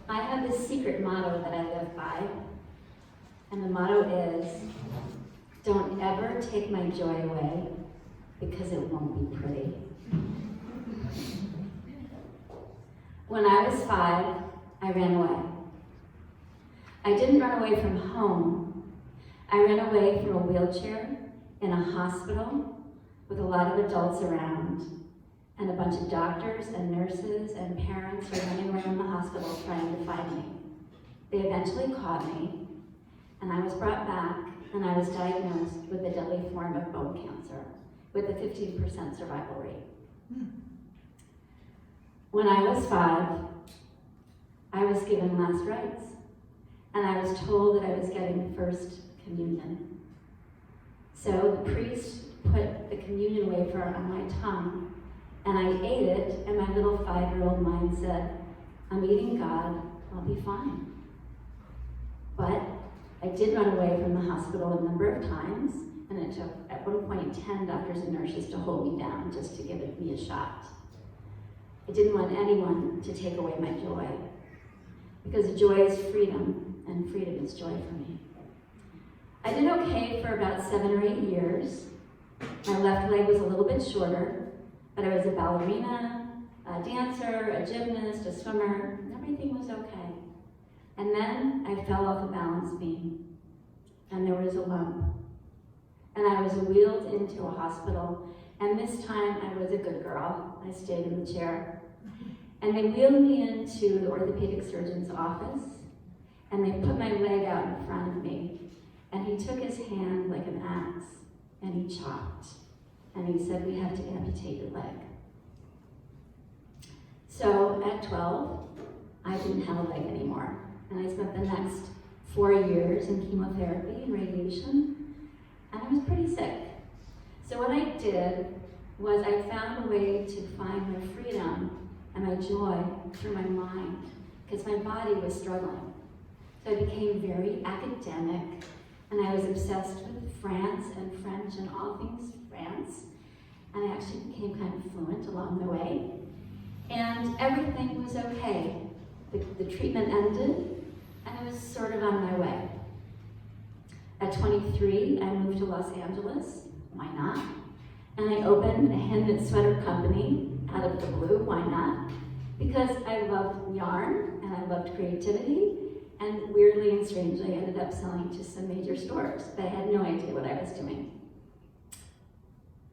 I have this secret motto that I live by, and the motto is, don't ever take my joy away, because it won't be pretty. When I was 5, I ran away. I didn't run away from home. I ran away from a wheelchair in a hospital with a lot of adults around, and a bunch of doctors and nurses and parents were running around the hospital trying to find me. They eventually caught me, and I was brought back, and I was diagnosed with a deadly form of bone cancer with a 15% survival rate. When I was 5, I was given last rites, and I was told that I was getting first communion. So the priest put the communion wafer on my tongue, and I ate it, and my little 5-year-old mind said, I'm eating God, I'll be fine. But I did run away from the hospital a number of times, and it took, at one point, 10 doctors and nurses to hold me down just to give me a shot. I didn't want anyone to take away my joy, because joy is freedom, and freedom is joy for me. I did okay for about 7 or 8 years. My left leg was a little bit shorter, but I was a ballerina, a dancer, a gymnast, a swimmer. Everything was okay. And then I fell off a balance beam, and there was a lump. And I was wheeled into a hospital, and this time I was a good girl. I stayed in the chair. And they wheeled me into the orthopedic surgeon's office, and they put my leg out in front of me, and he took his hand like an axe, and he chopped. And he said, we have to amputate your leg. So at 12, I didn't have a leg anymore. And I spent the next 4 years in chemotherapy and radiation, and I was pretty sick. So what I did was I found a way to find my freedom and my joy through my mind, because my body was struggling. So I became very academic, and I was obsessed with France and French and all things France, and I actually became kind of fluent along the way. And everything was okay. The treatment ended, and I was sort of on my way. At 23, I moved to Los Angeles. Why not? And I opened a handmade sweater company out of the blue. Why not? Because I loved yarn, and I loved creativity, and weirdly and strangely, I ended up selling to some major stores, but I had no idea what I was doing.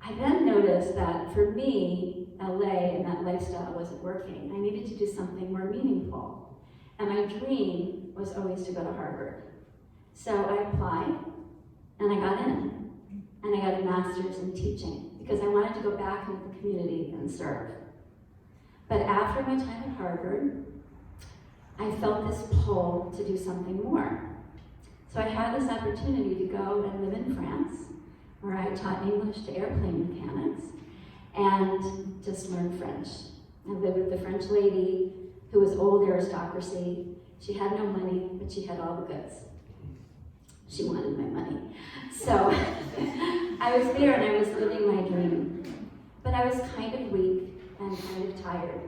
I then noticed that for me, LA and that lifestyle wasn't working. I needed to do something more meaningful. And my dream was always to go to Harvard. So I applied, and I got in. And I got a master's in teaching, because I wanted to go back into the community and serve. But after my time at Harvard, I felt this pull to do something more. So I had this opportunity to go and live in France, where I taught English to airplane mechanics, and just learn French. I lived with a French lady who was old aristocracy. She had no money, but she had all the goods. She wanted my money. So I was there and I was living my dream. But I was kind of weak and kind of tired.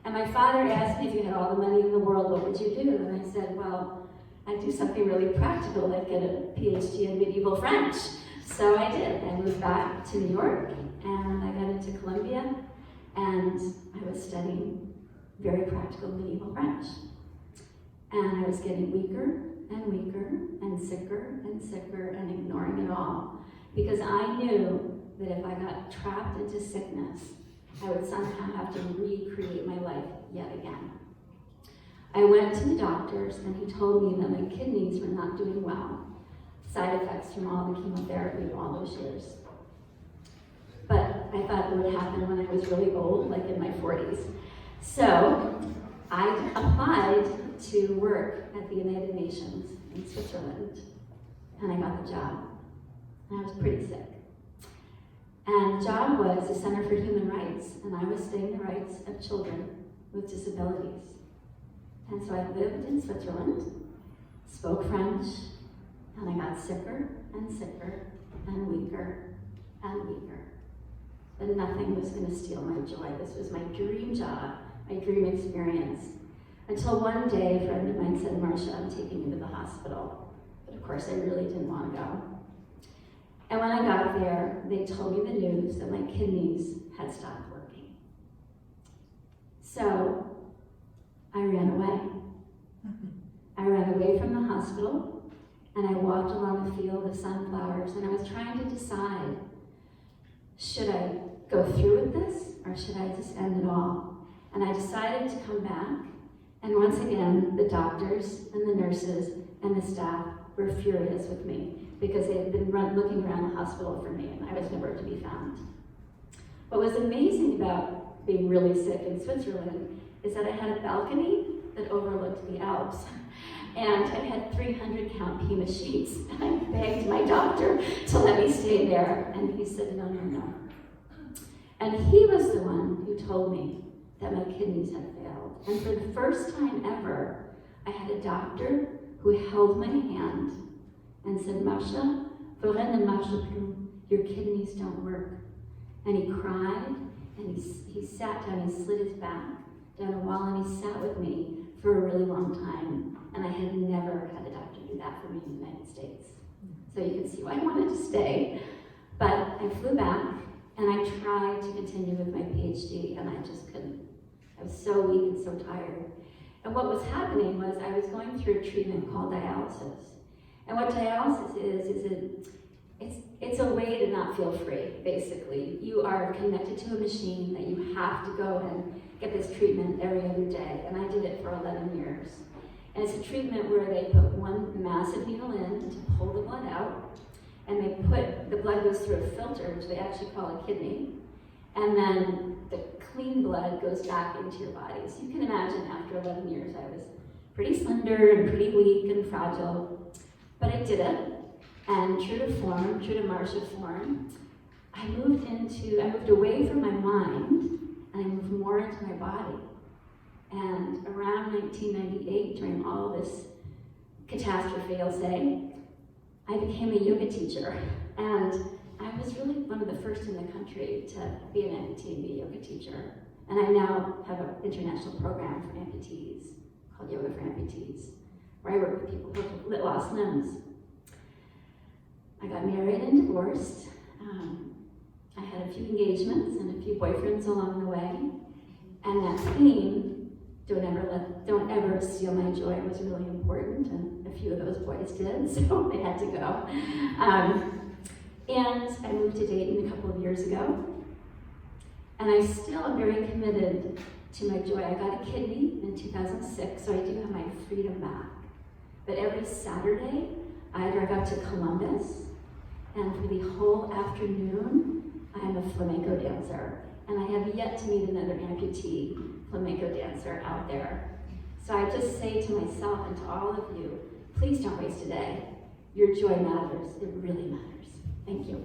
And my father asked me, if you had all the money in the world, what would you do? And I said, well, I'd do something really practical, like get a PhD in medieval French. So I did. I moved back to New York, and I got into Columbia, and I was studying very practical medieval French. And I was getting weaker and weaker and sicker and ignoring it all, because I knew that if I got trapped into sickness, I would somehow have to recreate my life yet again. I went to the doctors, and he told me that my kidneys were not doing well, side effects from all the chemotherapy all those years. But I thought it would happen when I was really old, like in my 40s. So I applied to work at the United Nations in Switzerland, and I got the job. And I was pretty sick. And the job was the Center for Human Rights, and I was studying the rights of children with disabilities. And so I lived in Switzerland, spoke French, and I got sicker and sicker and weaker and weaker. But nothing was going to steal my joy. This was my dream job, my dream experience. Until one day, a friend of mine said, Marsha, I'm taking you to the hospital. But of course, I really didn't want to go. And when I got there, they told me the news that my kidneys had stopped working. So I ran away. I ran away from the hospital, and I walked along the field of sunflowers, and I was trying to decide, should I go through with this, or should I just end it all? And I decided to come back, and once again, the doctors and the nurses and the staff were furious with me because they had been looking around the hospital for me, and I was nowhere to be found. What was amazing about being really sick in Switzerland is that I had a balcony that overlooked the Alps. And I had 300 count pee machines, and I begged my doctor to let me stay there, and he said, no, no, no. And he was the one who told me that my kidneys had failed. And for the first time ever, I had a doctor who held my hand and said, Marsha, vos reins ne marchent plus. Your kidneys don't work. And he cried, and he sat down, he slid his back down a wall, and he sat with me for a really long time. And I had never had a doctor do that for me in the United States. So you can see why I wanted to stay. But I flew back, and I tried to continue with my PhD, and I just couldn't. I was so weak and so tired. And what was happening was I was going through a treatment called dialysis. And what dialysis is it's a way to not feel free, basically. You are connected to a machine that you have to go and get this treatment every other day. And I did it for 11 years. And it's a treatment where they put one massive needle in to pull the blood out, and the blood goes through a filter, which they actually call a kidney, and then the clean blood goes back into your body. So you can imagine after 11 years, I was pretty slender and pretty weak and fragile, but I did it, and true to form, true to Marsha form, I moved away from my mind, and I moved more into my body. And around 1998, during all this catastrophe, I'll say, I became a yoga teacher. And I was really one of the first in the country to be an amputee and be a yoga teacher. And I now have an international program for amputees called Yoga for Amputees, where I work with people who have lost limbs. I got married and divorced. I had a few engagements and a few boyfriends along the way. And that theme, don't ever steal my joy, was really important, and a few of those boys did, so they had to go. And I moved to Dayton a couple of years ago, and I still am very committed to my joy. I got a kidney in 2006, so I do have my freedom back. But every Saturday, I drive out to Columbus, and for the whole afternoon, I am a flamenco dancer. And I have yet to meet another amputee flamenco dancer out there. So I just say to myself and to all of you, please don't waste a day. Your joy matters. It really matters. Thank you.